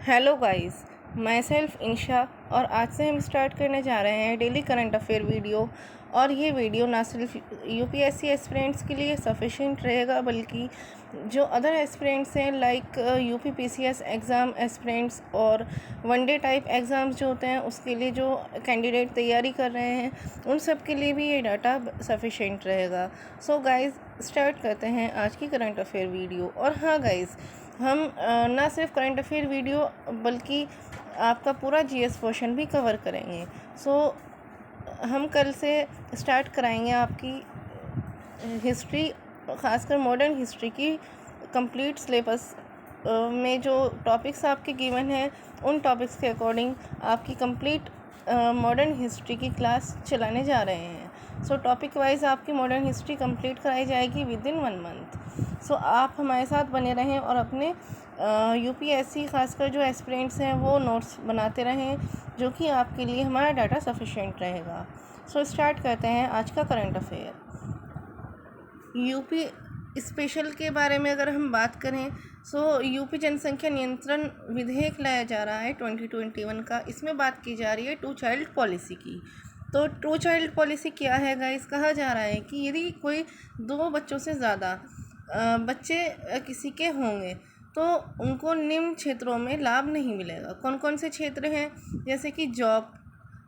Hello guys, my self इंशा और आज से हम स्टार्ट करने जा रहे हैं डेली करंट अफेयर वीडियो। और ये वीडियो ना सिर्फ यूपीएससी एस्पिरेंट्स के लिए सफिशिएंट रहेगा बल्कि जो अदर एस्पिरेंट्स हैं like UP PCS exam aspirants और वनडे टाइप एग्ज़ाम्स जो होते हैं उसके लिए जो कैंडिडेट तैयारी कर रहे हैं उन सब के लिए भी ये डाटा सफिशिएंट रहेगा। सो गाइस स्टार्ट करते हैं आज की करंट अफेयर वीडियो। और हाँ गाइस, हम ना सिर्फ करंट अफेयर वीडियो बल्कि आपका पूरा जीएस पोर्शन भी कवर करेंगे। सो हम कल से स्टार्ट कराएंगे आपकी हिस्ट्री, ख़ासकर मॉडर्न हिस्ट्री की कंप्लीट सिलेबस में जो टॉपिक्स आपके गिवन हैं उन टॉपिक्स के अकॉर्डिंग आपकी कंप्लीट मॉडर्न हिस्ट्री की क्लास चलाने जा रहे हैं। सो टॉपिक वाइज आपकी मॉडर्न हिस्ट्री कंप्लीट कराई जाएगी विद इन 1 मंथ। सो आप हमारे साथ बने रहें और अपने यूपीएससी खासकर जो एस्पिरेंट्स हैं वो नोट्स बनाते रहें जो कि आपके लिए हमारा डाटा सफिशिएंट रहेगा। सो स्टार्ट करते हैं आज का करंट अफेयर। यूपी स्पेशल के बारे में अगर हम बात करें सो यूपी जनसंख्या नियंत्रण विधेयक लाया जा रहा है 2021 का। इसमें बात की जा रही है 2 चाइल्ड पॉलिसी की। तो 2 चाइल्ड पॉलिसी क्या है गाइस? कहा जा रहा है कि यदि कोई 2 बच्चों से ज़्यादा बच्चे किसी के होंगे तो उनको निम्न क्षेत्रों में लाभ नहीं मिलेगा। कौन कौन से क्षेत्र हैं? जैसे कि जॉब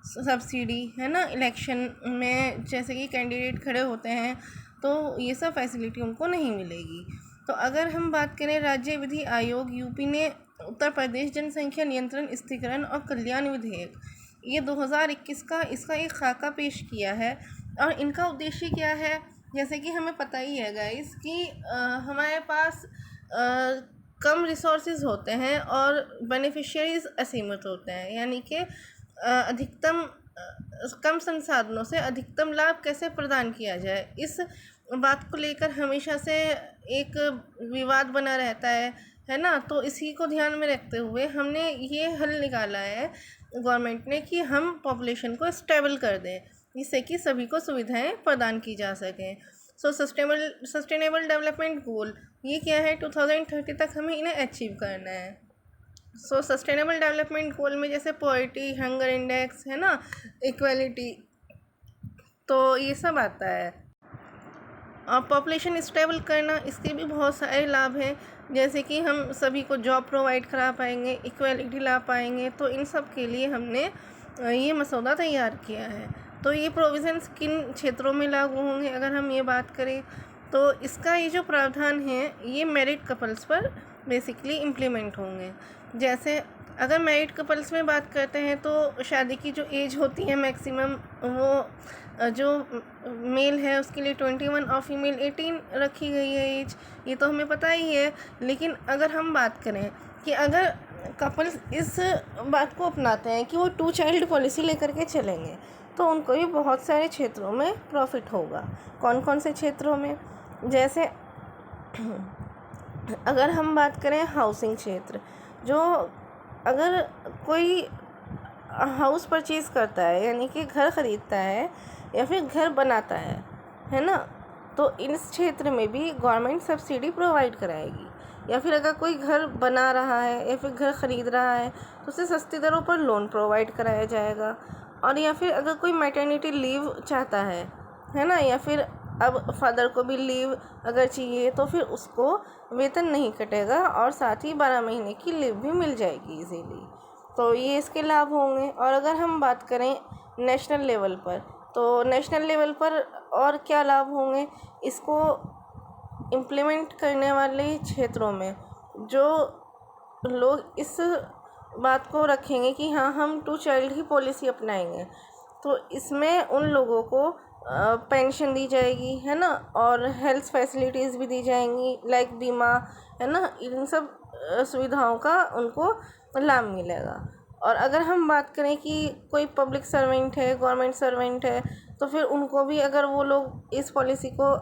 सब्सिडी है ना, इलेक्शन में जैसे कि कैंडिडेट खड़े होते हैं तो ये सब फैसिलिटी उनको नहीं मिलेगी। तो अगर हम बात करें राज्य विधि आयोग यूपी ने उत्तर प्रदेश जनसंख्या नियंत्रण स्थिरीकरण और कल्याण विधेयक ये 2021 का इसका एक खाका पेश किया है। और इनका उद्देश्य क्या है? जैसे कि हमें पता ही है गाइस कि हमारे पास कम रिसोर्सेज होते हैं और बेनिफिशियरीज असीमित होते हैं, यानी कि अधिकतम कम संसाधनों से अधिकतम लाभ कैसे प्रदान किया जाए, इस बात को लेकर हमेशा से एक विवाद बना रहता है ना। तो इसी को ध्यान में रखते हुए हमने ये हल निकाला है गवर्नमेंट ने कि हम पॉपुलेशन को स्टेबल कर दें जिससे कि सभी को सुविधाएं प्रदान की जा सकें। सो सस्टेनेबल डेवलपमेंट गोल ये क्या है? 2030 तक हमें इन्हें अचीव करना है। सो सस्टेनेबल डेवलपमेंट गोल में जैसे पॉवर्टी, हंगर इंडेक्स है ना, इक्वालिटी, तो ये सब आता है। और पॉपुलेशन स्टेबल करना, इसके भी बहुत सारे लाभ हैं, जैसे कि हम सभी को जॉब प्रोवाइड करा पाएंगे, इक्वालिटी ला पाएंगे। तो इन सब के लिए हमने ये मसौदा तैयार किया है। तो ये प्रोविज़न्स किन क्षेत्रों में लागू होंगे अगर हम ये बात करें तो इसका ये जो प्रावधान है ये मैरिड कपल्स पर बेसिकली इम्प्लीमेंट होंगे। जैसे अगर मैरिड कपल्स में बात करते हैं तो शादी की जो एज होती है मैक्सिमम, वो जो मेल है उसके लिए 21 और फीमेल 18 रखी गई है एज, ये तो हमें पता ही है। लेकिन अगर हम बात करें कि अगर कपल्स इस बात को अपनाते हैं कि वो 2 चाइल्ड पॉलिसी लेकर के चलेंगे तो उनको भी बहुत सारे क्षेत्रों में प्रॉफिट होगा। कौन कौन से क्षेत्रों में? जैसे अगर हम बात करें हाउसिंग क्षेत्र, जो अगर कोई हाउस परचेज़ करता है यानी कि घर ख़रीदता है या फिर घर बनाता है ना, तो इस क्षेत्र में भी गवर्नमेंट सब्सिडी प्रोवाइड कराएगी। या फिर अगर कोई घर बना रहा है या फिर घर ख़रीद रहा है तो उसे सस्ती दरों पर लोन प्रोवाइड कराया जाएगा। और या फिर अगर कोई मैटरनिटी लीव चाहता है ना, या फिर अब फादर को भी लीव अगर चाहिए तो फिर उसको वेतन नहीं कटेगा और साथ ही 12 महीने की लीव भी मिल जाएगी इजीली। तो ये इसके लाभ होंगे। और अगर हम बात करें नेशनल लेवल पर तो नेशनल लेवल पर और क्या लाभ होंगे? इसको इम्प्लीमेंट करने वाले क्षेत्रों में जो लोग इस बात को रखेंगे कि हाँ हम 2 चाइल्ड की पॉलिसी अपनाएंगे तो इसमें उन लोगों को पेंशन दी जाएगी है ना, और हेल्थ फैसिलिटीज़ भी दी जाएंगी लाइक बीमा है ना, इन सब सुविधाओं का उनको लाभ मिलेगा। और अगर हम बात करें कि कोई पब्लिक सर्वेंट है, गवर्नमेंट सर्वेंट है, तो फिर उनको भी अगर वो लोग इस पॉलिसी को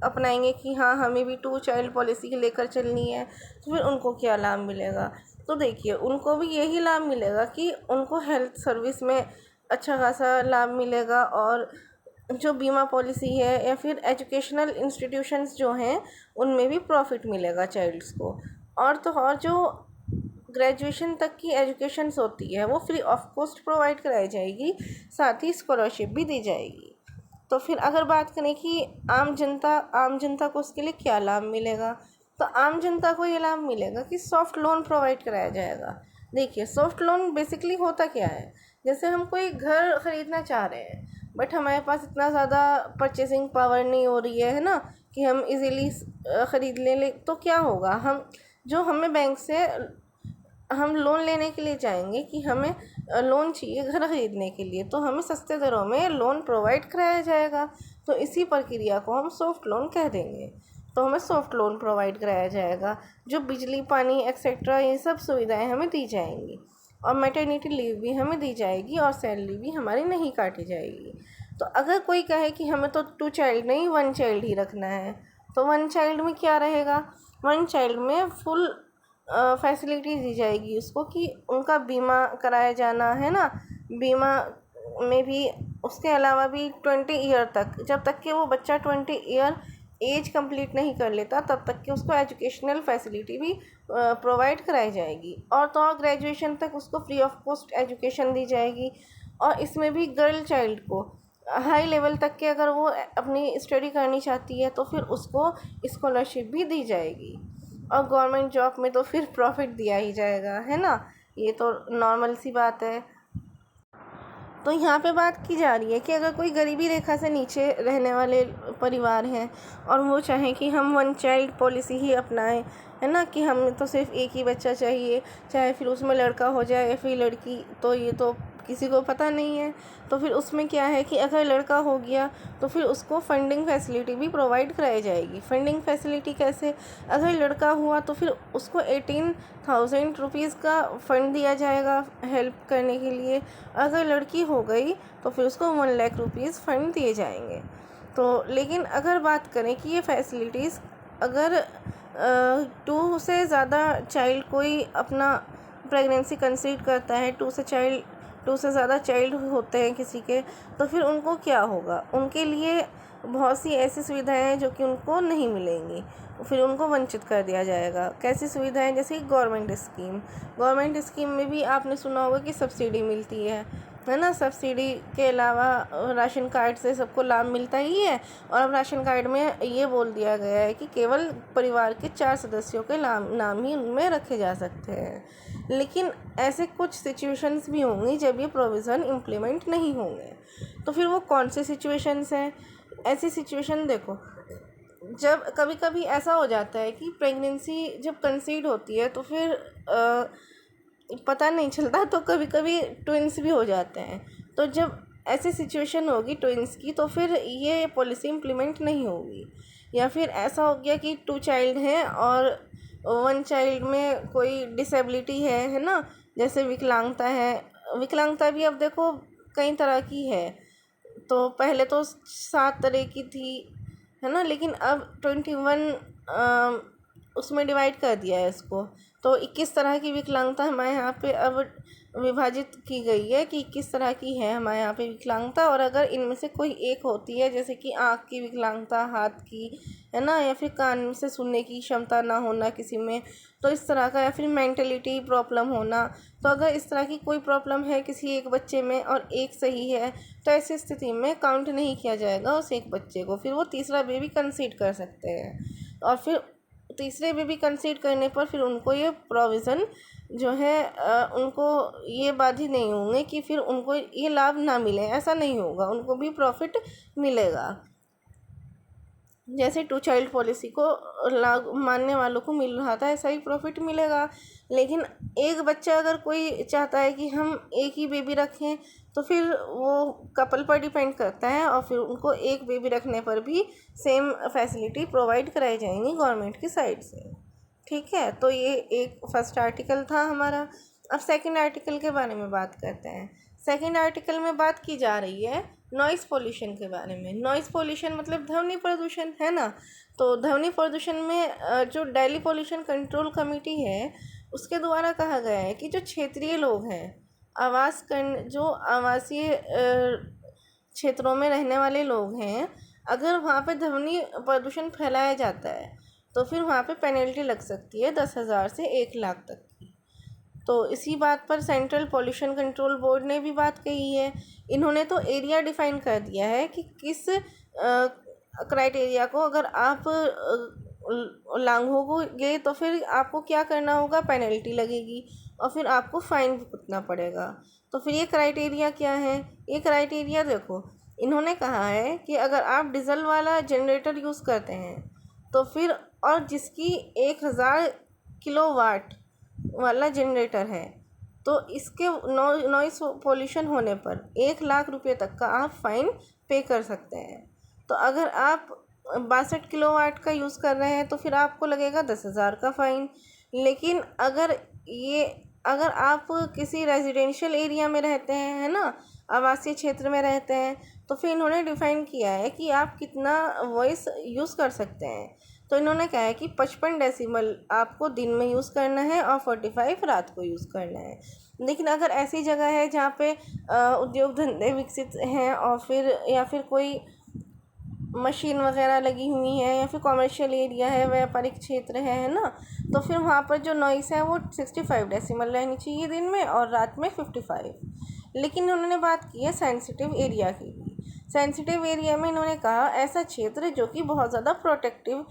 अपनाएंगे कि हाँ हमें भी 2 चाइल्ड पॉलिसी लेकर चलनी है तो फिर उनको क्या लाभ मिलेगा? तो देखिए उनको भी यही लाभ मिलेगा कि उनको हेल्थ सर्विस में अच्छा खासा लाभ मिलेगा, और जो बीमा पॉलिसी है या फिर एजुकेशनल इंस्टीट्यूशंस जो हैं उनमें भी प्रॉफिट मिलेगा चाइल्ड्स को। और तो और जो ग्रेजुएशन तक की एजुकेशन होती है वो फ्री ऑफ कॉस्ट प्रोवाइड कराई जाएगी, साथ ही स्कॉलरशिप भी दी जाएगी। तो फिर अगर बात करें कि आम जनता को उसके लिए क्या लाभ मिलेगा, तो आम जनता को ये लाभ मिलेगा कि सॉफ्ट लोन प्रोवाइड कराया जाएगा। देखिए, सॉफ्ट लोन बेसिकली होता क्या है, जैसे हम कोई घर ख़रीदना चाह रहे हैं बट हमारे पास इतना ज़्यादा परचेसिंग पावर नहीं हो रही है ना कि हम इजीली ख़रीद ले, तो क्या होगा, हमें बैंक से हम लोन लेने के लिए चाहेंगे कि हमें लोन चाहिए घर ख़रीदने के लिए, तो हमें सस्ते दरों में लोन प्रोवाइड कराया जाएगा। तो इसी प्रक्रिया को हम सॉफ्ट लोन कह देंगे। तो हमें सॉफ्ट लोन प्रोवाइड कराया जाएगा, जो बिजली पानी एक्सेट्रा ये सब सुविधाएं हमें दी जाएंगी, और मैटरनिटी लीव भी हमें दी जाएगी, और सैलरी भी हमारी नहीं काटी जाएगी। तो अगर कोई कहे कि हमें तो 2 चाइल्ड नहीं 1 चाइल्ड ही रखना है, तो 1 चाइल्ड में क्या रहेगा, 1 चाइल्ड में फुल फैसिलिटी दी जाएगी उसको, कि उनका बीमा कराया जाना है ना, बीमा में भी उसके अलावा भी 20 ईयर तक, जब तक कि वो बच्चा 20 ईयर एज कंप्लीट नहीं कर लेता तब तक कि उसको एजुकेशनल फैसिलिटी भी प्रोवाइड कराई जाएगी। और तो और ग्रेजुएशन तक उसको फ्री ऑफ कॉस्ट एजुकेशन दी जाएगी। और इसमें भी गर्ल चाइल्ड को हाई लेवल तक के अगर वो अपनी स्टडी करनी चाहती है तो फिर उसको स्कॉलरशिप भी दी जाएगी। और गवर्नमेंट जॉब में तो फिर प्रॉफिट दिया ही जाएगा, है ना, ये तो नॉर्मल सी बात है। तो यहाँ पे बात की जा रही है कि अगर कोई गरीबी रेखा से नीचे रहने वाले परिवार हैं और वो चाहें कि हम 1 चाइल्ड पॉलिसी ही अपनाएं, है ना, कि हमें तो सिर्फ एक ही बच्चा चाहिए, चाहे फिर उसमें लड़का हो जाए या फिर लड़की, तो ये तो किसी को पता नहीं है। तो फिर उसमें क्या है कि अगर लड़का हो गया तो फिर उसको फंडिंग फैसिलिटी भी प्रोवाइड कराई जाएगी। फंडिंग फैसिलिटी कैसे, अगर लड़का हुआ तो फिर उसको 18,000 रुपीज़ का फ़ंड दिया जाएगा हेल्प करने के लिए। अगर लड़की हो गई तो फिर उसको 1 लाख रुपीज़ फ़ंड दिए जाएंगे। तो लेकिन अगर बात करें कि ये फैसिलिटीज़ अगर 2 से ज़्यादा चाइल्ड कोई अपना प्रेगनेंसी कंसीव करता है, 2 से ज़्यादा चाइल्ड होते हैं किसी के, तो फिर उनको क्या होगा, उनके लिए बहुत सी ऐसी सुविधाएं हैं जो कि उनको नहीं मिलेंगी, फिर उनको वंचित कर दिया जाएगा। कैसी सुविधाएं, जैसे गवर्नमेंट स्कीम में भी आपने सुना होगा कि सब्सिडी मिलती है ना। सब्सिडी के अलावा राशन कार्ड से सबको लाभ मिलता ही है, और अब राशन कार्ड में ये बोल दिया गया है कि केवल परिवार के 4 सदस्यों के नाम ही उनमें रखे जा सकते हैं। लेकिन ऐसे कुछ सिचुएशंस भी होंगी जब ये प्रोविज़न इम्प्लीमेंट नहीं होंगे। तो फिर वो कौन से सिचुएशंस हैं, ऐसी सिचुएशन देखो, जब कभी कभी ऐसा हो जाता है कि प्रेगनेंसी जब कंसीव होती है तो फिर पता नहीं चलता, तो कभी कभी ट्विंस भी हो जाते हैं। तो जब ऐसी सिचुएशन होगी ट्विंस की, तो फिर ये पॉलिसी इम्प्लीमेंट नहीं होगी। या फिर ऐसा हो गया कि 2 चाइल्ड हैं और 1 चाइल्ड में कोई डिसेबिलिटी है ना, जैसे विकलांगता भी अब देखो कई तरह की है। तो पहले तो 7 तरह की थी, है ना, लेकिन अब 21 उसमें डिवाइड कर दिया है इसको। तो 21 तरह की विकलांगता हमारे यहाँ पे अब विभाजित की गई है कि 21 तरह की है हमारे यहाँ पे विकलांगता। और अगर इनमें से कोई एक होती है, जैसे कि आँख की विकलांगता, हाथ की, है ना, या फिर कान से सुनने की क्षमता ना होना किसी में, तो इस तरह का, या फिर मेंटलिटी प्रॉब्लम होना, तो अगर इस तरह की कोई प्रॉब्लम है किसी एक बच्चे में और एक सही है, तो ऐसी स्थिति में काउंट नहीं किया जाएगा उस एक बच्चे को, फिर वो तीसरा बेबी कंसीड कर सकते हैं। और फिर तीसरे बेबी कंसीड करने पर फिर उनको ये प्रोविज़न जो है उनको ये बाधित नहीं होंगे कि फिर उनको ये लाभ ना मिले, ऐसा नहीं होगा, उनको भी प्रॉफिट मिलेगा। जैसे 2 चाइल्ड पॉलिसी को लागू मानने वालों को मिल रहा था, ऐसा ही प्रॉफिट मिलेगा। लेकिन एक बच्चा अगर कोई चाहता है कि हम एक ही बेबी रखें, तो फिर वो कपल पर डिपेंड करता है, और फिर उनको एक बेबी रखने पर भी सेम फैसिलिटी प्रोवाइड कराई जाएंगी गवर्नमेंट की साइड से। ठीक है, तो ये एक फर्स्ट आर्टिकल था हमारा। अब सेकंड आर्टिकल के बारे में बात करते हैं। सेकंड आर्टिकल में बात की जा रही है नॉइज़ पोल्यूशन के बारे में। नॉइज़ पोल्यूशन मतलब ध्वनि प्रदूषण, है ना। तो ध्वनि प्रदूषण में जो दिल्ली पोल्यूशन कंट्रोल कमेटी है उसके द्वारा कहा गया है कि जो क्षेत्रीय लोग हैं, जो आवासीय क्षेत्रों में रहने वाले लोग हैं, अगर वहाँ पे ध्वनि प्रदूषण फैलाया जाता है तो फिर वहाँ पे पेनल्टी लग सकती है 10,000 से 1 लाख तक की। तो इसी बात पर सेंट्रल पोल्यूशन कंट्रोल बोर्ड ने भी बात कही है। इन्होंने तो एरिया डिफ़ाइन कर दिया है कि किस क्राइटेरिया को अगर आप लांघोगे तो फिर आपको क्या करना होगा, पेनल्टी लगेगी और फिर आपको फ़ाइन भुगतना पड़ेगा। तो फिर ये क्राइटेरिया क्या है? ये क्राइटेरिया देखो, इन्होंने कहा है कि अगर आप डीजल वाला जनरेटर यूज़ करते हैं तो फिर, और जिसकी 1000 किलोवाट वाला जनरेटर है, तो इसके नॉइस पोल्यूशन होने पर 1 लाख रुपये तक का आप फ़ाइन पे कर सकते हैं। तो अगर आप 62 किलोवाट का यूज़ कर रहे हैं तो फिर आपको लगेगा 10,000 का फ़ाइन। लेकिन अगर आप किसी रेजिडेंशियल एरिया में रहते हैं, है ना, आवासीय क्षेत्र में रहते हैं, तो फिर इन्होंने डिफ़ाइन किया है कि आप कितना वॉइस यूज़ कर सकते हैं। तो इन्होंने कहा है कि 55 डेसिबल आपको दिन में यूज़ करना है और 45 रात को यूज़ करना है। लेकिन अगर ऐसी जगह है जहाँ पे उद्योग धंधे विकसित हैं और फिर या फिर कोई मशीन वगैरह लगी हुई है या फिर कॉमर्शियल एरिया है, व्यापारिक क्षेत्र है ना, तो फिर वहाँ पर जो नॉइस है वो 65 डेसिमल रहनी चाहिए दिन में और रात में 55। लेकिन उन्होंने बात की है सेंसिटिव एरिया की भी। सेंसिटिव एरिया में इन्होंने कहा ऐसा क्षेत्र जो कि बहुत ज़्यादा प्रोटेक्टिव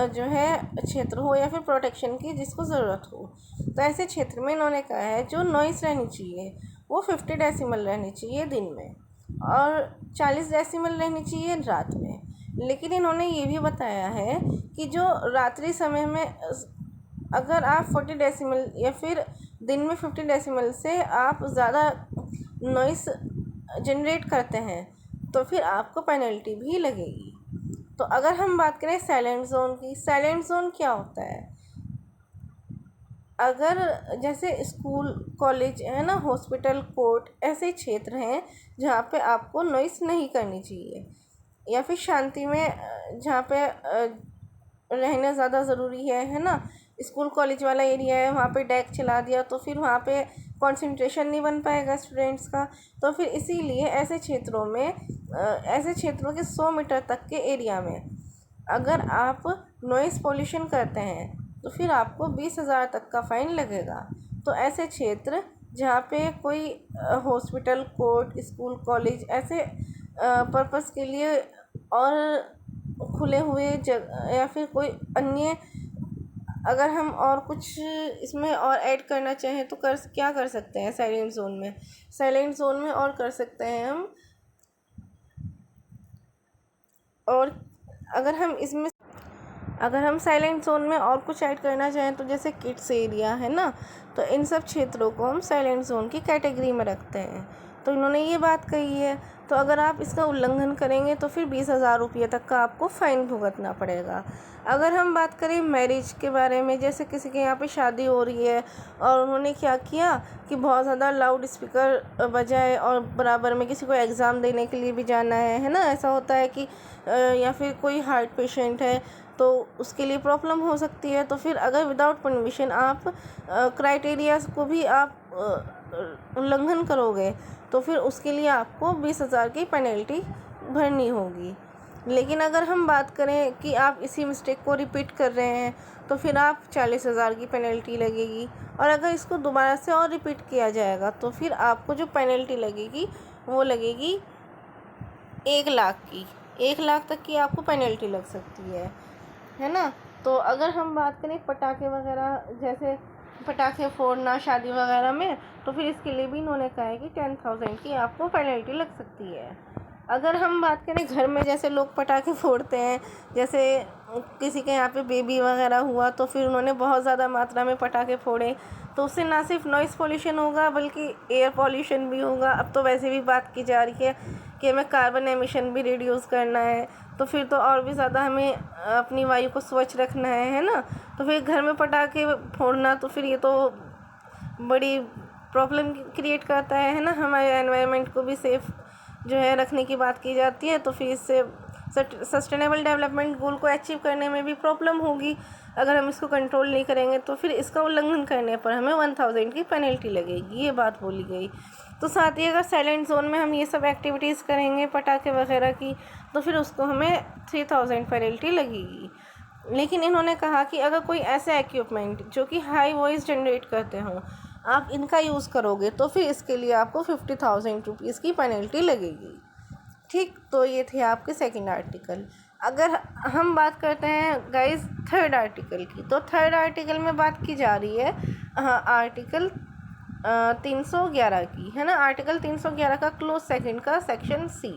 जो है क्षेत्र हो या फिर प्रोटेक्शन की जिसको ज़रूरत हो, तो ऐसे क्षेत्र में इन्होंने कहा है जो नॉइस रहनी चाहिए वो 50 डेसिमल रहनी चाहिए दिन में और 40 डेसिमल रहनी चाहिए रात में। लेकिन इन्होंने ये भी बताया है कि जो रात्रि समय में अगर आप 40 डेसिमल या फिर दिन में 50 डेसिमल से आप ज़्यादा नॉइस जनरेट करते हैं तो फिर आपको पेनल्टी भी लगेगी। तो अगर हम बात करें साइलेंट जोन की, साइलेंट जोन क्या होता है? अगर जैसे स्कूल, कॉलेज है ना, हॉस्पिटल, कोर्ट, ऐसे क्षेत्र हैं जहाँ पे आपको नॉइस नहीं करनी चाहिए, या फिर शांति में जहाँ पे रहना ज़्यादा ज़रूरी है ना, स्कूल कॉलेज वाला एरिया है, वहाँ पे डेस्क चला दिया तो फिर वहाँ पे कंसंट्रेशन नहीं बन पाएगा स्टूडेंट्स का। तो फिर इसीलिए ऐसे क्षेत्रों के 100 मीटर तक के एरिया में अगर आप नॉइस पोल्यूशन करते हैं तो फिर आपको 20,000 तक का फ़ाइन लगेगा। तो ऐसे क्षेत्र जहाँ पे कोई हॉस्पिटल, कोर्ट, स्कूल, कॉलेज ऐसे पर्पस के लिए और खुले हुए जगह या फिर कोई अन्य, अगर हम और कुछ इसमें और ऐड करना चाहें तो क्या कर सकते हैं साइलेंट जोन में और कर सकते हैं हम, और अगर हम साइलेंट जोन में और कुछ ऐड करना चाहें तो जैसे किड्स एरिया है ना, तो इन सब क्षेत्रों को हम साइलेंट जोन की कैटेगरी में रखते हैं। तो इन्होंने ये बात कही है। तो अगर आप इसका उल्लंघन करेंगे तो फिर 20,000 रुपये तक का आपको फ़ाइन भुगतना पड़ेगा। अगर हम बात करें मैरिज के बारे में, जैसे किसी के यहाँ पे शादी हो रही है और उन्होंने क्या किया कि बहुत ज़्यादा लाउड स्पीकर बजाए और बराबर में किसी को एग्ज़ाम देने के लिए भी जाना है ना, ऐसा होता है कि या फिर कोई हार्ट पेशेंट है तो उसके लिए प्रॉब्लम हो सकती है। तो फिर अगर विदाउट परमिशन आप क्राइटेरियाज को भी आप उल्लंघन करोगे तो फिर उसके लिए आपको 20,000 की पेनल्टी भरनी होगी। लेकिन अगर हम बात करें कि आप इसी मिस्टेक को रिपीट कर रहे हैं तो फिर आप 40,000 की पेनल्टी लगेगी, और अगर इसको दोबारा से और रिपीट किया जाएगा तो फिर आपको जो पेनल्टी लगेगी वो लगेगी 1 लाख की। 1 लाख तक की आपको पेनल्टी लग सकती है ना। तो अगर हम बात करें पटाखे वगैरह, जैसे पटाखे फोड़ना शादी वगैरह में, तो फिर इसके लिए भी इन्होंने कहा है कि 10,000 की आपको पेनल्टी लग सकती है। अगर हम बात करें घर में जैसे लोग पटाखे फोड़ते हैं, जैसे किसी के यहाँ पे बेबी वगैरह हुआ तो फिर उन्होंने बहुत ज़्यादा मात्रा में पटाखे फोड़े, तो उससे ना सिर्फ नॉइस पोल्यूशन होगा बल्कि एयर पोल्यूशन भी होगा। अब तो वैसे भी बात की जा रही है कि हमें कार्बन एमिशन भी रिड्यूस करना है, तो फिर तो और भी ज़्यादा हमें अपनी वायु को स्वच्छ रखना है ना। तो फिर घर में पटाखे फोड़ना तो फिर ये तो बड़ी प्रॉब्लम क्रिएट करता है ना, हमारे एनवायरनमेंट को भी सेफ़ जो है रखने की बात की जाती है। तो फिर इससे सस्टेनेबल डेवलपमेंट गोल को अचीव करने में भी प्रॉब्लम होगी। अगर हम इसको कंट्रोल नहीं करेंगे तो फिर इसका उल्लंघन करने पर हमें 1,000 की पेनल्टी लगेगी, ये बात बोली गई। तो साथ ही अगर साइलेंट जोन में हम ये सब एक्टिविटीज़ करेंगे पटाखे वगैरह की तो फिर उसको हमें 3,000 पेनल्टी लगेगी। लेकिन इन्होंने कहा कि अगर कोई ऐसे इक्विपमेंट जो कि हाई वॉइस जनरेट करते हों, आप इनका यूज़ करोगे तो फिर इसके लिए आपको 50,000 रुपीज़ की पेनल्टी लगेगी। ठीक, तो ये थे आपके सेकंड आर्टिकल। अगर हम बात करते हैं गाइस थर्ड आर्टिकल की, तो थर्ड आर्टिकल में बात की जा रही है आर्टिकल 311 की, है ना। आर्टिकल 311 का क्लोज सेकंड का सेक्शन सी।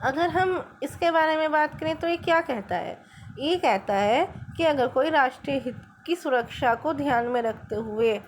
अगर हम इसके बारे में बात करें तो ये क्या कहता है? ये कहता है कि अगर कोई राष्ट्रीय हित की सुरक्षा को ध्यान में रखते हुए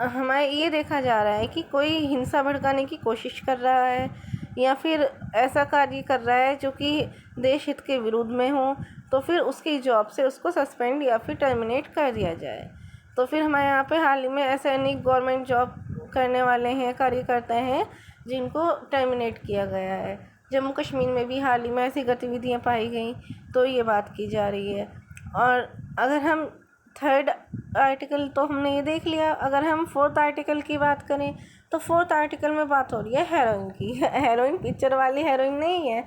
हमारे ये देखा जा रहा है कि कोई हिंसा भड़काने की कोशिश कर रहा है या फिर ऐसा कार्य कर रहा है जो कि देश हित के विरुद्ध में हो, तो फिर उसकी जॉब से उसको सस्पेंड या फिर टर्मिनेट कर दिया जाए। तो फिर हमारे यहाँ पे हाल ही में ऐसे अनेक गवर्नमेंट जॉब करने वाले हैं, कार्यकर्ता हैं, जिनको टर्मिनेट किया गया है। जम्मू कश्मीर में भी हाल ही में ऐसी गतिविधियाँ पाई गई, तो ये बात की जा रही है। और अगर हम थर्ड आर्टिकल तो हमने ये देख लिया, अगर हम फोर्थ आर्टिकल की बात करें तो फोर्थ आर्टिकल में बात हो रही है हेरोइन की। हेरोइन पिक्चर वाली हेरोइन नहीं है,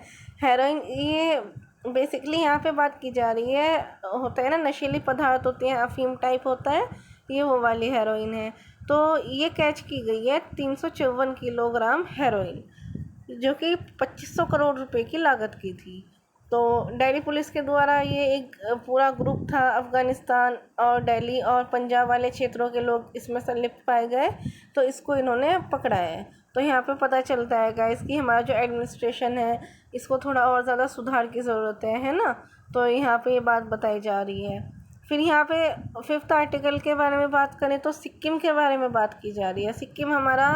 हेरोइन ये बेसिकली यहाँ पे बात की जा रही है, होता है ना नशीली पदार्थ होते हैं, अफीम टाइप होता है, ये वो वाली हेरोइन है। तो ये कैच की गई है 354 किलोग्राम हेरोइन, जो कि 2500 करोड़ रुपए की लागत की थी। तो दिल्ली पुलिस के द्वारा ये एक पूरा ग्रुप था, अफ़गानिस्तान और दिल्ली और पंजाब वाले क्षेत्रों के लोग इसमें संलिप्त पाए गए, तो इसको इन्होंने पकड़ा है। तो यहाँ पे पता चलता है गाइस कि हमारा जो एडमिनिस्ट्रेशन है इसको थोड़ा और ज़्यादा सुधार की ज़रूरत है ना। तो यहाँ पे ये बात बताई जा रही है। फिर यहाँ पे फिफ्थ आर्टिकल के बारे में बात करें तो सिक्किम के बारे में बात की जा रही है। सिक्किम हमारा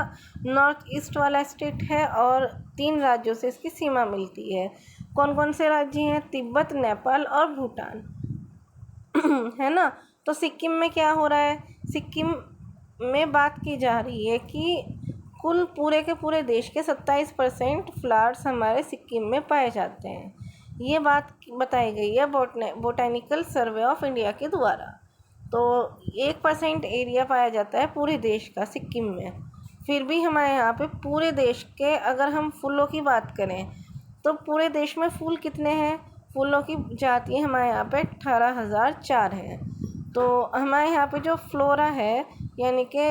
नॉर्थ ईस्ट वाला स्टेट है और 3 राज्यों से इसकी सीमा मिलती है। कौन कौन से राज्य हैं? तिब्बत, नेपाल और भूटान। है ना। तो सिक्किम में क्या हो रहा है? सिक्किम में बात की जा रही है कि कुल पूरे के पूरे देश के 27% फ्लावर्स हमारे सिक्किम में पाए जाते हैं। ये बात बताई गई है बोटेनिकल सर्वे ऑफ इंडिया के द्वारा। तो 1% एरिया पाया जाता है पूरे देश का सिक्किम में। फिर भी हमारे यहाँ पे पूरे देश के अगर हम फूलों की बात करें तो पूरे देश में फूल कितने हैं? फूलों की जाति हमारे यहाँ पे 18,004 है। तो हमारे यहाँ पे जो फ्लोरा है, यानी कि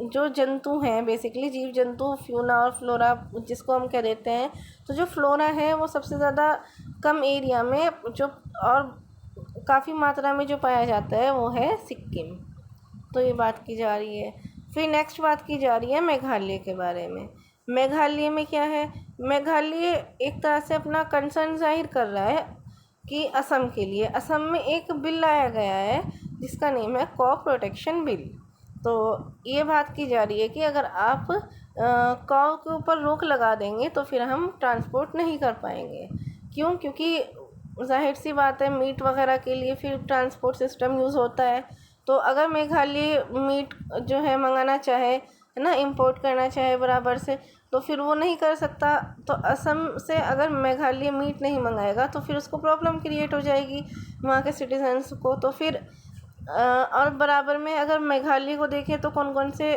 जो जंतु हैं, बेसिकली जीव जंतु, फ्यूना और फ्लोरा जिसको हम कह देते हैं, तो जो फ्लोरा है वो सबसे ज़्यादा कम एरिया में जो और काफ़ी मात्रा में जो पाया जाता है वो है सिक्किम। तो ये बात की जा रही है। फिर नेक्स्ट बात की जा रही है मेघालय के बारे में। मेघालय में क्या है? मेघालय एक तरह से अपना कंसर्न जाहिर कर रहा है कि असम के लिए। असम में एक बिल लाया गया है जिसका नेम है कॉ प्रोटेक्शन बिल। तो ये बात की जा रही है कि अगर आप कॉ के ऊपर रोक लगा देंगे तो फिर हम ट्रांसपोर्ट नहीं कर पाएंगे। क्यों? क्योंकि जाहिर सी बात है, मीट वगैरह के लिए फिर ट्रांसपोर्ट सिस्टम यूज़ होता है। तो अगर मेघालय मीट जो है मंगाना चाहे, है ना, इंपोर्ट करना चाहे बराबर से, तो फिर वो नहीं कर सकता। तो असम से अगर मेघालय मीट नहीं मंगाएगा तो फिर उसको प्रॉब्लम क्रिएट हो जाएगी वहाँ के सिटीजन्स को। तो फिर और बराबर में अगर मेघालय को देखें तो कौन कौन से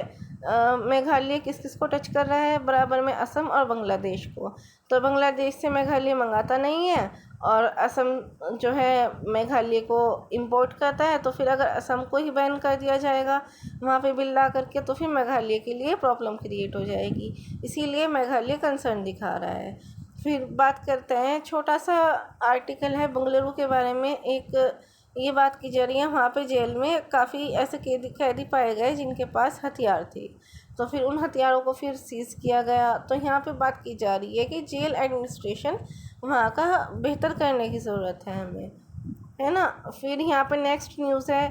मेघालय किस किस को टच कर रहा है? बराबर में असम और बांग्लादेश को। तो बांग्लादेश से मेघालय मंगाता नहीं है और असम जो है मेघालय को इंपोर्ट करता है। तो फिर अगर असम को ही बैन कर दिया जाएगा वहाँ पे बिल ला करके, तो फिर मेघालय के लिए प्रॉब्लम क्रिएट हो जाएगी। इसीलिए मेघालय कंसर्न दिखा रहा है। फिर बात करते हैं, छोटा सा आर्टिकल है बेंगलुरु के बारे में। एक ये बात की जा रही है वहाँ पे जेल में काफ़ी ऐसे कैदी पाए गए जिनके पास हथियार थे, तो फिर उन हथियारों को फिर सीज़ किया गया। तो यहाँ पे बात की जा रही है कि जेल एडमिनिस्ट्रेशन वहाँ का बेहतर करने की ज़रूरत है हमें, है ना। फिर यहाँ पे नेक्स्ट न्यूज़ है।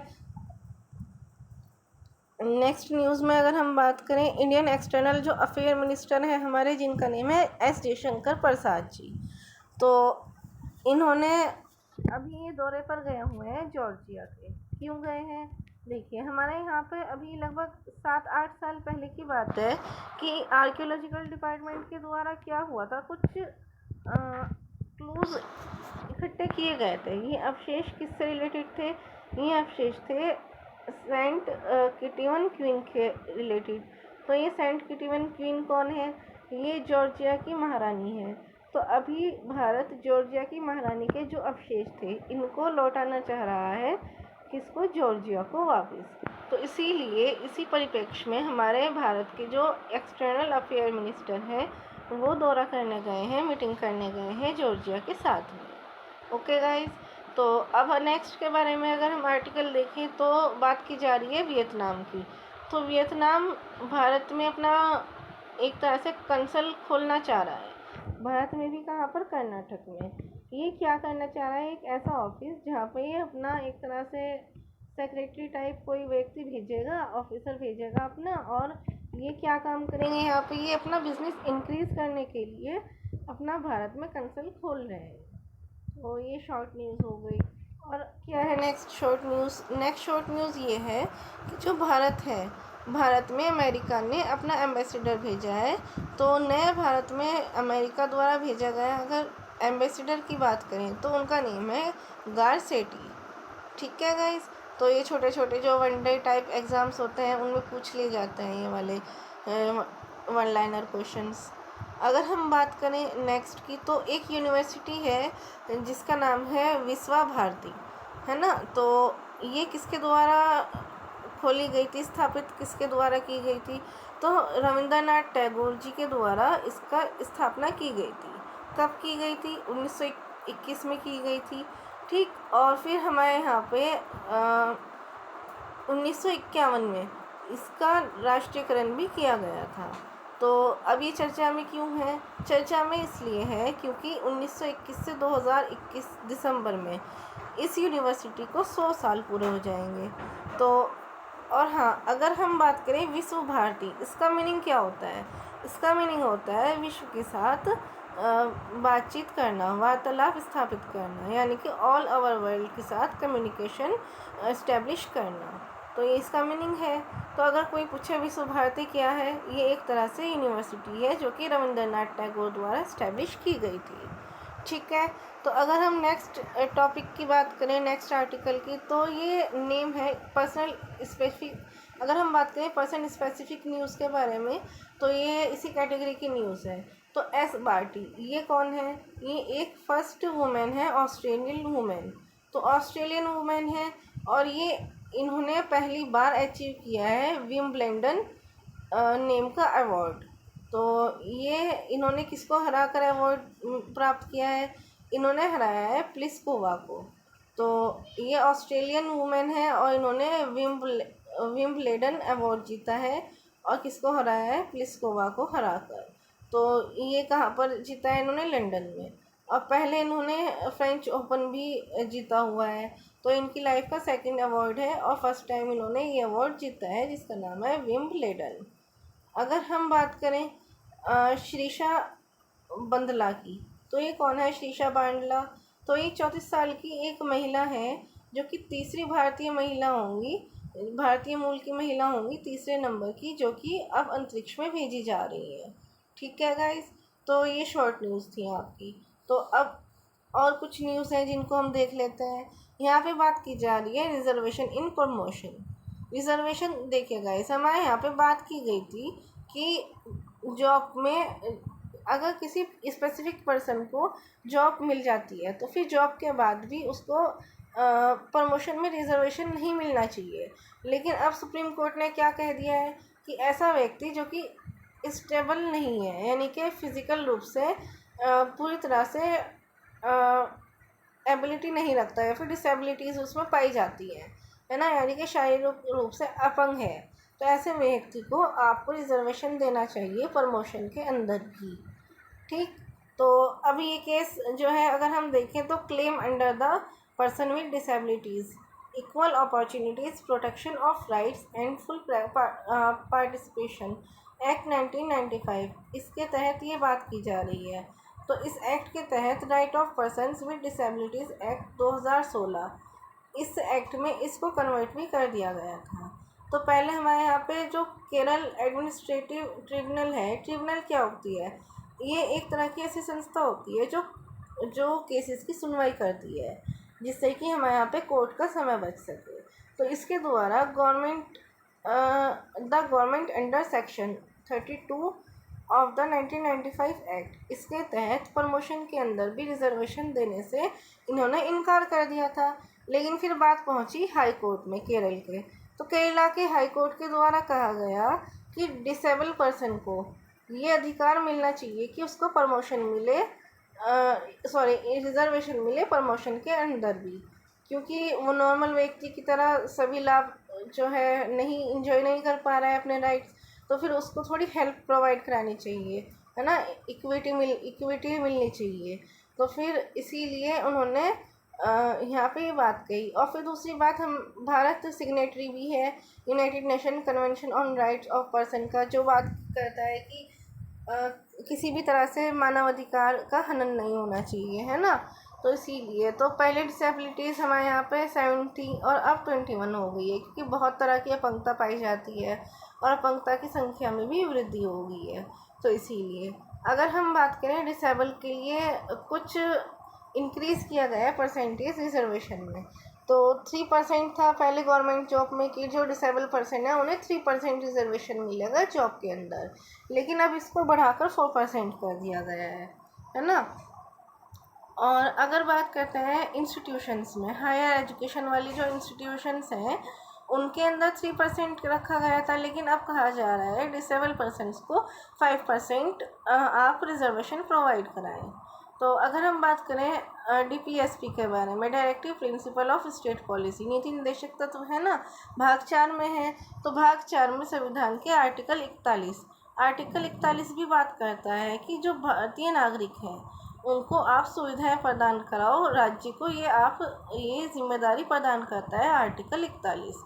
नेक्स्ट न्यूज़ में अगर हम बात करें, इंडियन एक्सटर्नल जो अफेयर मिनिस्टर है हमारे, जिनका नेम है एस जयशंकर प्रसाद जी, तो इन्होंने अभी ये दौरे पर गए हुए हैं जॉर्जिया के। क्यों गए हैं? देखिए, हमारे यहाँ पे अभी लगभग 7-8 साल पहले की बात है कि आर्कियोलॉजिकल डिपार्टमेंट के द्वारा क्या हुआ था, कुछ क्लूज इकट्ठे किए गए थे। ये अवशेष किससे रिलेटेड थे? ये अवशेष थे सेंट किटीवन क्वीन के रिलेटेड। तो ये सेंट किटीवन क्वीन कौन है? ये जॉर्जिया की महारानी है। तो अभी भारत जॉर्जिया की महारानी के जो अवशेष थे इनको लौटाना चाह रहा है, किसको? जॉर्जिया को वापस। तो इसीलिए इसी परिप्रेक्ष्य में हमारे भारत के जो एक्सटर्नल अफेयर मिनिस्टर हैं वो दौरा करने गए हैं, मीटिंग करने गए हैं जॉर्जिया के साथ में। ओके गाइस, तो अब नेक्स्ट के बारे में अगर हम आर्टिकल देखें तो बात की जा रही है वियतनाम की। तो वियतनाम भारत में अपना एक तरह से कंसल खोलना चाह रहा है। भारत में भी कहाँ पर, कर्नाटक में। ये क्या करना चाह रहा है, एक ऐसा ऑफिस जहाँ पे ये अपना एक तरह से सेक्रेटरी टाइप कोई व्यक्ति भेजेगा, ऑफिसर भेजेगा अपना, और ये क्या काम करेंगे यहाँ पे, ये अपना बिजनेस इंक्रीज करने के लिए अपना भारत में कंसल खोल रहे हैं। तो ये शॉर्ट न्यूज़ हो गई। और क्या है next short news? Next short news ये है कि जो भारत है, भारत में अमेरिका ने अपना एम्बेसडर भेजा है। तो नए भारत में अमेरिका द्वारा भेजा गया अगर एम्बेसडर की बात करें तो उनका नेम है गारसेटी। ठीक है गाइस, तो ये छोटे छोटे जो वनडे टाइप एग्ज़ाम्स होते हैं उनमें पूछ लिए जाते हैं ये वाले वन लाइनर क्वेश्चंस। अगर हम बात करें नेक्स्ट की तो एक यूनिवर्सिटी है जिसका नाम है विश्वा भारती, है ना। तो ये किसके द्वारा खोली गई थी, स्थापित किसके द्वारा की गई थी? तो रविंद्रनाथ टैगोर जी के द्वारा इसका स्थापना की गई थी। कब की गई थी? 1921 में की गई थी। ठीक, और फिर हमारे यहाँ पे 1951 में इसका राष्ट्रीयकरण भी किया गया था। तो अब ये चर्चा में क्यों है? चर्चा में इसलिए है क्योंकि 1921 से 2021 दिसंबर में इस यूनिवर्सिटी को 100 साल पूरे हो जाएंगे। तो और हाँ, अगर हम बात करें विश्व भारती, इसका मीनिंग क्या होता है? इसका मीनिंग होता है विश्व के साथ बातचीत करना, वार्तालाप स्थापित करना, यानी कि ऑल ओवर वर्ल्ड के साथ कम्युनिकेशन इस्टेब्लिश करना। तो ये इसका मीनिंग है। तो अगर कोई पूछे विश्व भारती क्या है, ये एक तरह से यूनिवर्सिटी है जो कि रविंद्रनाथ टैगोर द्वारा इस्टेब्लिश की गई थी। ठीक है, तो अगर हम नेक्स्ट टॉपिक की बात करें, नेक्स्ट आर्टिकल की, तो ये नेम है पर्सनल स्पेसिफिक। अगर हम बात करें पर्सन स्पेसिफिक न्यूज़ के बारे में तो ये इसी कैटेगरी की न्यूज़ है। तो एस बार्टी ये कौन है? ये एक फर्स्ट वुमेन है, ऑस्ट्रेलियन वुमेन। तो ऑस्ट्रेलियन वुमेन है और ये इन्होंने पहली बार अचीव किया है विम्बलडन नेम का अवार्ड। तो ये इन्होंने किसको हरा कर अवार्ड प्राप्त किया है? इन्होंने हराया है प्लिस्कोवा को। तो ये ऑस्ट्रेलियन वुमेन है और इन्होंने विम्बलडन अवार्ड जीता है और किसको हराया है? प्लिस्कोवा को हराकर। तो ये कहाँ पर जीता है इन्होंने? लंदन में। और पहले इन्होंने फ्रेंच ओपन भी जीता हुआ है। तो इनकी लाइफ का सेकंड अवार्ड है और फर्स्ट टाइम इन्होंने ये अवार्ड जीता है जिसका नाम है विम्बलडन। अगर हम बात करें श्रीशा बंदला की, तो ये कौन है श्रीशा बांडला? तो ये 34 साल की एक महिला है जो कि तीसरी भारतीय महिला होंगी, भारतीय मूल की महिला होंगी, तीसरे नंबर की, जो कि अब अंतरिक्ष में भेजी जा रही है। ठीक है गाइस, तो ये शॉर्ट न्यूज़ थी आपकी। तो अब और कुछ न्यूज़ हैं जिनको हम देख लेते हैं। यहाँ पे बात की जा रही है रिजर्वेशन इन प्रमोशन। रिजर्वेशन देखिए गाइस, हमारे यहाँ पे बात की गई थी कि जॉब में अगर किसी स्पेसिफिक पर्सन को जॉब मिल जाती है तो फिर जॉब के बाद भी उसको प्रमोशन में रिजर्वेशन नहीं मिलना चाहिए। लेकिन अब सुप्रीम कोर्ट ने क्या कह दिया है कि ऐसा व्यक्ति जो कि स्टेबल नहीं है, यानी कि फिज़िकल रूप से पूरी तरह से एबिलिटी नहीं रखता है, फिर डिसेबिलिटीज़ उसमें पाई जाती है ना, यानी कि शारीरिक रूप से अपंग है, तो ऐसे व्यक्ति को आपको रिजर्वेशन देना चाहिए प्रमोशन के अंदर भी। ठीक, तो अभी ये केस जो है अगर हम देखें तो claim under the person with disabilities equal opportunities protection of rights and full participation act 1995, इसके तहत ये बात की जा रही है। तो इस एक्ट के तहत right of persons with disabilities act 2016, इस एक्ट में इसको कन्वर्ट भी कर दिया गया था। तो पहले हमारे यहाँ पे जो केरल एडमिनिस्ट्रेटिव ट्रिब्यूनल है, ट्रिब्यूनल क्या होती है? ये एक तरह की ऐसी संस्था होती है जो केसेस की सुनवाई करती है, जिससे कि हमारे यहाँ पे कोर्ट का समय बच सके। तो इसके द्वारा the government under section 32 of the 1995 act, इसके तहत प्रमोशन के अंदर भी रिजर्वेशन देने से इन्होंने इनकार कर दिया था। लेकिन फिर बात पहुंची हाई कोर्ट में केरल के। तो केरला के हाई कोर्ट के द्वारा कहा गया कि डिसेबल पर्सन को ये अधिकार मिलना चाहिए कि उसको प्रमोशन मिले, रिजर्वेशन मिले प्रमोशन के अंदर भी, क्योंकि वो नॉर्मल व्यक्ति की तरह सभी लाभ जो है नहीं इंजॉय नहीं कर पा रहा है अपने राइट्स, तो फिर उसको थोड़ी हेल्प प्रोवाइड करानी चाहिए, है ना, इक्विटी मिलनी चाहिए। तो फिर इसीलिए उन्होंने यहाँ पे ये बात कही। और फिर दूसरी बात, हम भारत सिग्नेटरी भी है United nation convention on rights of person का, जो बात करता है कि किसी भी तरह से मानवाधिकार का हनन नहीं होना चाहिए, है ना। तो इसीलिए तो पहले डिसेबिलिटीज़ हमारे यहाँ पे 70 और अब 21 हो गई है, क्योंकि बहुत तरह की अपंगता पाई जाती है और अपंगता की संख्या में भी वृद्धि हो गई है। तो इसीलिए अगर हम बात करें डिसेबल के लिए कुछ इंक्रीज़ किया गया है परसेंटेज रिजर्वेशन में। तो 3% था पहले गवर्नमेंट जॉब में कि जो डिसेबल पर्सन है उन्हें 3% रिजर्वेशन मिलेगा जॉब के अंदर, लेकिन अब इसको बढ़ाकर 4% कर दिया गया है ना। और अगर बात करते हैं इंस्टीट्यूशंस में, हायर एजुकेशन वाली जो इंस्टीट्यूशंस हैं उनके अंदर 3% रखा गया था, लेकिन अब कहा जा रहा है डिसेबल पर्सनस को 5% आप रिजर्वेशन प्रोवाइड कराएं। तो अगर हम बात करें डीपीएसपी के बारे में, directive principle of state policy, नीति निर्देशक तत्व है ना, भाग 4 में है। तो भाग 4 में संविधान के आर्टिकल 41 भी बात करता है कि जो भारतीय नागरिक हैं उनको आप सुविधाएं प्रदान कराओ, राज्य को ये जिम्मेदारी प्रदान करता है आर्टिकल 41।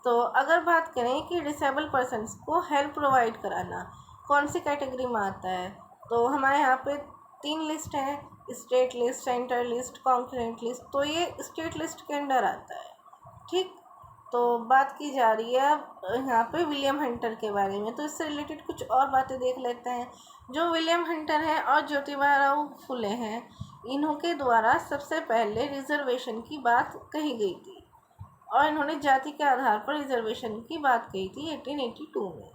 तो अगर बात करें कि डिसेबल पर्सन्स को हेल्प प्रोवाइड कराना कौन सी कैटेगरी में आता है, तो हमारे यहाँ पे 3 लिस्ट है, state list, centre list, concurrent list. तो ये स्टेट लिस्ट के अंडर आता है, ठीक। तो बात की जा रही है अब यहाँ पे विलियम हंटर के बारे में, तो इससे रिलेटेड कुछ और बातें देख लेते हैं। जो विलियम हंटर हैं और ज्योतिबा फुले हैं, इन्हों के द्वारा सबसे पहले रिजर्वेशन की बात कही गई थी और इन्होंने जाति के आधार पर रिजर्वेशन की बात कही थी 1882 में।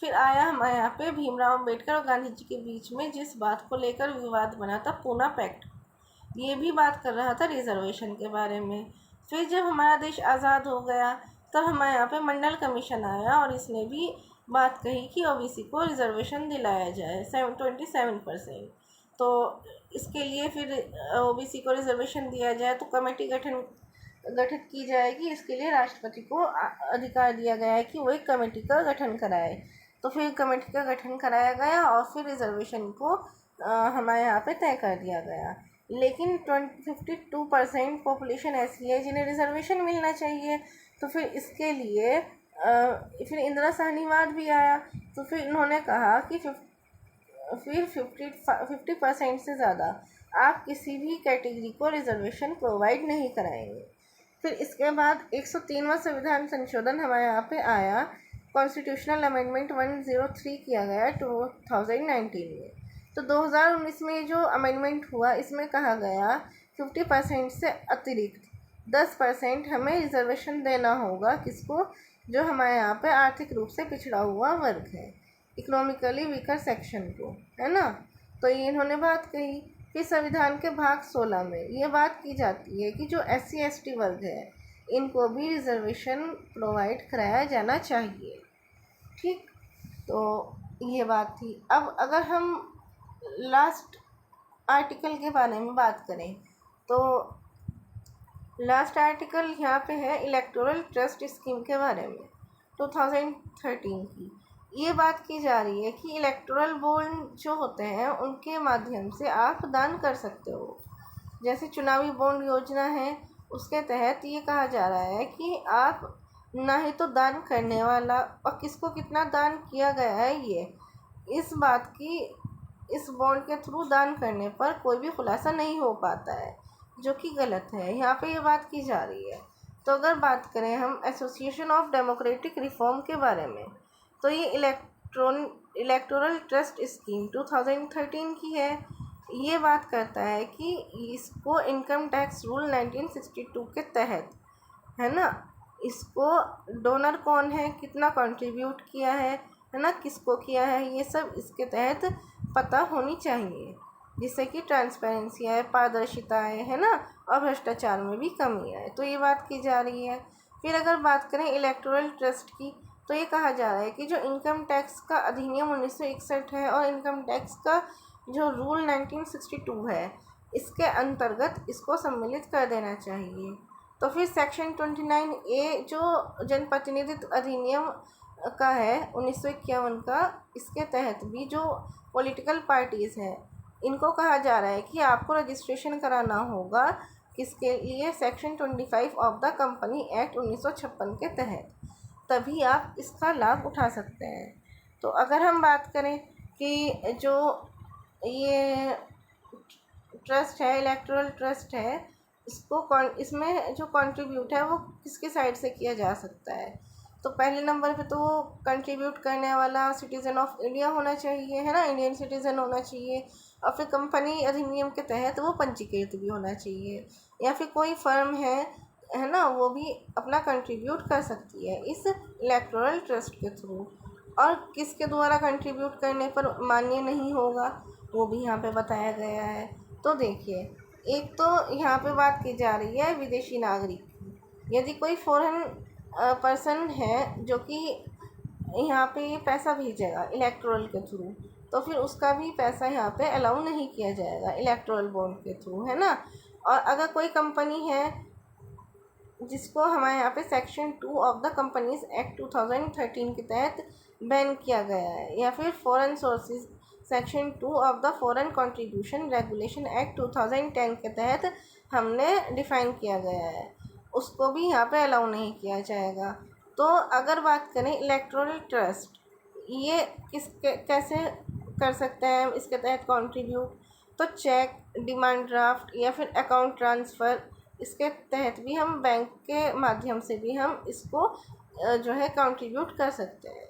फिर आया हमारे यहाँ पे भीमराव अम्बेडकर और गांधी जी के बीच में जिस बात को लेकर विवाद बना था, पूना पैक्ट, ये भी बात कर रहा था रिजर्वेशन के बारे में। फिर जब हमारा देश आज़ाद हो गया तब हमारे यहाँ पे मंडल कमीशन आया और इसने भी बात कही कि ओबीसी को रिजर्वेशन दिलाया जाए 27%। तो इसके लिए फिर ओबीसी को रिजर्वेशन दिया जाए तो कमेटी गठित की जाएगी। इसके लिए राष्ट्रपति को अधिकार दिया गया है कि वो एक कमेटी का गठन कराए। तो फिर कमेटी का गठन कराया गया और फिर रिजर्वेशन को हमारे यहाँ पे तय कर दिया गया। लेकिन 52% पॉपुलेशन ऐसी है जिन्हें रिजर्वेशन मिलना चाहिए। तो फिर इसके लिए फिर इंदिरा साहनीवाद भी आया। तो फिर इन्होंने कहा कि 50% से ज़्यादा आप किसी भी कैटेगरी को रिजर्वेशन प्रोवाइड नहीं कराएंगे। फिर इसके बाद 103वां संविधान संशोधन हमारे यहाँ पे आया, कॉन्स्टिट्यूशनल अमेंडमेंट 103 किया गया 2019 में। तो 2019 में जो अमेंडमेंट हुआ इसमें कहा गया 50% से अतिरिक्त 10% हमें रिजर्वेशन देना होगा, किसको, जो हमारे यहाँ पे आर्थिक रूप से पिछड़ा हुआ वर्ग है, इकोनॉमिकली वीकर सेक्शन को, है ना। तो ये इन्होंने बात कही। फिर संविधान के भाग 16 में ये बात की जाती है कि जो SC/ST वर्ग है इनको भी रिजर्वेशन प्रोवाइड कराया जाना चाहिए, ठीक। तो ये बात थी। अब अगर हम लास्ट आर्टिकल के बारे में बात करें तो लास्ट आर्टिकल यहाँ पे है इलेक्टोरल ट्रस्ट स्कीम के बारे में 2013 की। ये बात की जा रही है कि इलेक्टोरल बॉन्ड जो होते हैं उनके माध्यम से आप दान कर सकते हो। जैसे चुनावी बॉन्ड योजना है उसके तहत ये कहा जा रहा है कि आप ना ही तो दान करने वाला और किसको कितना दान किया गया है ये इस बात की इस बॉन्ड के थ्रू दान करने पर कोई भी खुलासा नहीं हो पाता है, जो कि गलत है। यहाँ पे ये बात की जा रही है। तो अगर बात करें हम एसोसिएशन ऑफ डेमोक्रेटिक रिफॉर्म के बारे में, तो ये इलेक्टोरल ट्रस्ट स्कीम 2013 की है। ये बात करता है कि इसको इनकम टैक्स रूल 1962 के तहत, है ना, इसको डोनर कौन है, कितना कंट्रीब्यूट किया है ना, किसको किया है, ये सब इसके तहत पता होनी चाहिए, जिससे कि ट्रांसपेरेंसी आए, पारदर्शिता आए, है ना, और भ्रष्टाचार में भी कमी आए। तो ये बात की जा रही है। फिर अगर बात करें इलेक्टोरल ट्रस्ट की, तो ये कहा जा रहा है कि जो इनकम टैक्स का अधिनियम 1961 है और इनकम टैक्स का जो रूल 1962 है, इसके अंतर्गत इसको सम्मिलित कर देना चाहिए। तो फिर सेक्शन 29A जो जनप्रतिनिधित्व अधिनियम का है 1951 का, इसके तहत भी जो पॉलिटिकल पार्टीज़ हैं, इनको कहा जा रहा है कि आपको रजिस्ट्रेशन कराना होगा किसके लिए, section 25 of the company act 1956 के तहत, तभी आप इसका लाभ उठा सकते हैं। तो अगर हम बात करें कि जो ये ट्रस्ट है, इलेक्टोरल ट्रस्ट है, इसमें जो कंट्रीब्यूट है वो किसके साइड से किया जा सकता है, तो पहले नंबर पे तो वो कंट्रीब्यूट करने वाला सिटीज़न ऑफ इंडिया होना चाहिए, है ना, इंडियन सिटीज़न होना चाहिए। और फिर कंपनी अधिनियम के तहत वो पंजीकृत भी होना चाहिए, या फिर कोई फर्म है ना, वो भी अपना कंट्रीब्यूट कर सकती है इस इलेक्टोरल ट्रस्ट के थ्रू। और किसके द्वारा कंट्रीब्यूट करने पर मान्य नहीं होगा, वो भी यहाँ पे बताया गया है। तो देखिए, एक तो यहाँ पे बात की जा रही है विदेशी नागरिक की। यदि कोई फॉरेन पर्सन है जो कि यहाँ पे पैसा भेजेगा इलेक्टोरल के थ्रू, तो फिर उसका भी पैसा यहाँ पे अलाउ नहीं किया जाएगा इलेक्टोरल बॉन्ड के थ्रू, है ना। और अगर कोई कंपनी है जिसको हमारे यहाँ पे section 2 of the companies act 2013 के तहत बैन किया गया है, या फिर foreign sources section 2 of the foreign contribution regulation act 2010 के तहत हमने डिफ़ाइन किया गया है, उसको भी यहाँ पे अलाउ नहीं किया जाएगा। तो अगर बात करें इलेक्टोरल ट्रस्ट, ये कैसे कर सकते हैं इसके तहत कंट्रीब्यूट, तो चेक, डिमांड ड्राफ्ट या फिर अकाउंट ट्रांसफ़र, इसके तहत भी हम बैंक के माध्यम से भी हम इसको जो है कंट्रीब्यूट कर सकते हैं।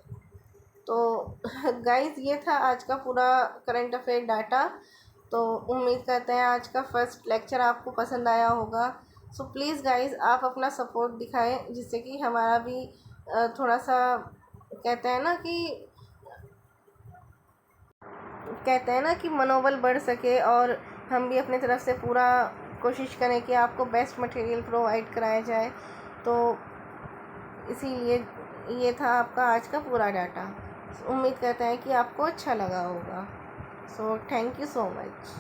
तो गाइस, ये था आज का पूरा करंट अफेयर डाटा। तो उम्मीद करते हैं आज का फर्स्ट लेक्चर आपको पसंद आया होगा। सो प्लीज़ गाइस, आप अपना सपोर्ट दिखाएं, जिससे कि हमारा भी थोड़ा सा कहते हैं ना कि मनोबल बढ़ सके, और हम भी अपनी तरफ से पूरा कोशिश करें कि आपको बेस्ट मटेरियल प्रोवाइड कराया जाए। तो इसीलिए ये था आपका आज का पूरा डाटा। उम्मीद करते हैं कि आपको अच्छा लगा होगा। So thank you so much.